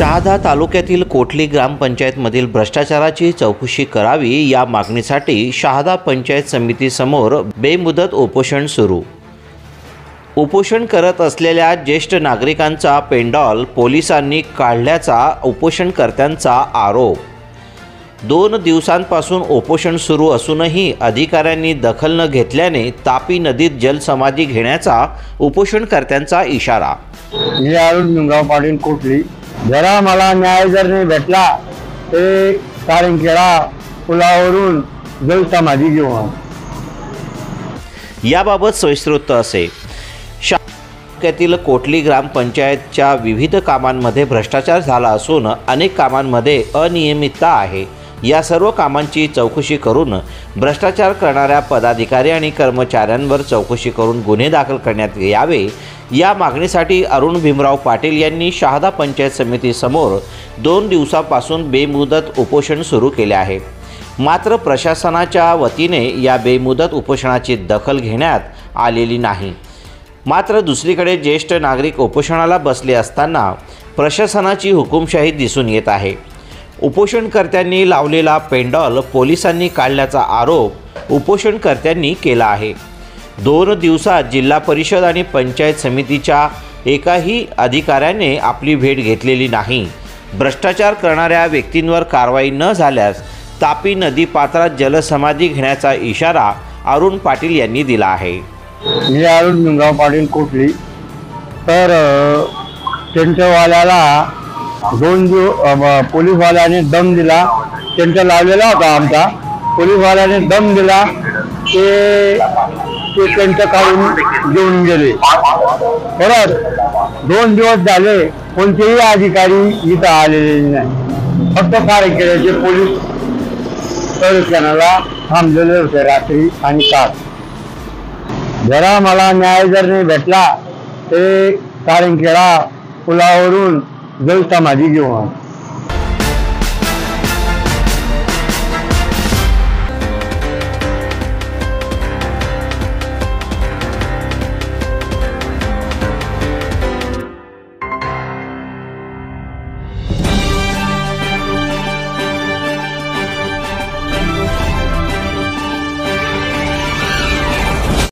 शहादा तालुक्यातील कोटली ग्रामपंचायतमधील भ्रष्टाचाराची चौकशी करावी या मागणीसाठी शहादा पंचायत समितीसमोर बेमुदत उपोषण सुरू। उपोषण करत असलेल्या ज्येष्ठ नागरिकांचा पेंडॉल पोलिसांनी काढल्याचा उपोषणकर्त्यांचा आरोप। 2 दिवसांपासून उपोषण सुरू असूनही अधिकाऱ्यांनी दखल न घेतल्याने तापी नदीत जलसमाधी घेण्याचा उपोषणकर्त्यांचा इशारा। मी अरुण निमगाव पाटील कोटली। जरा मला न्याय जर नाही भेटला ते कारणखेडा पुलावरून जलसमाधी घेऊ। याबाबत सविस्तर वृत्त असे। तालुक्यातील कोटली ग्रामपंचायतच्या विविध कामांमध्ये भ्रष्टाचार झाला असून अनेक कामांमध्ये अनियमितता आहे। या सर्व कामांची चौकशी करून भ्रष्टाचार करणाऱ्या पदाधिकारी आणि कर्मचाऱ्यांवर चौकशी करून गुन्हे दाखल करण्यात यावे या मागणीसाठी अरुण भीमराव पाटील यांनी शहादा पंचायत समितीसमोर 2 दिवसांपासून बेमुदत उपोषण सुरू केले आहे। मात्र प्रशासनाच्या वतीने या बेमुदत उपोषणाची दखल घेण्यात आलेली नाही। मात्र दुसरीकडे ज्येष्ठ नागरिक उपोषणाला बसले असताना प्रशासनाची हुकुमशाही दिसून येत आहे। उपोषणकर्त्यांनी लावलेला पेंडॉल पोलिसांनी काढल्याचा आरोप उपोषणकर्त्यांनी केला आहे। 2 दिवसात जिल्हा परिषद आणि पंचायत समितीच्या एकाही अधिकाऱ्याने आपली भेट घेतलेली नाही। भ्रष्टाचार करणाऱ्या व्यक्तींवर कारवाई न झाल्यास तापी नदी पात्रात जलसमाधी घेण्याचा इशारा अरुण पाटील यांनी दिला आहे। मी अरुण निमगाव पाटील कोटली। तर टेंटवाल्याला 2 दिवस पोलीसवाल्याने दम दिला। टेंट लावलेला होता आमचा, पोलीसवाल्याने दम दिला ते टेंट काढून घेऊन गेले। परत 2 दिवस झाले कोणतेही अधिकारी इथं आलेले नाही। फक्त कारणखेड्याचे पोलीस परिक्षणाला थांबलेले होते रात्री आणि काल। जरा मला न्याय जर नाही भेटला ते कारणखेडा पुलावरून जलसमाधी घेऊ।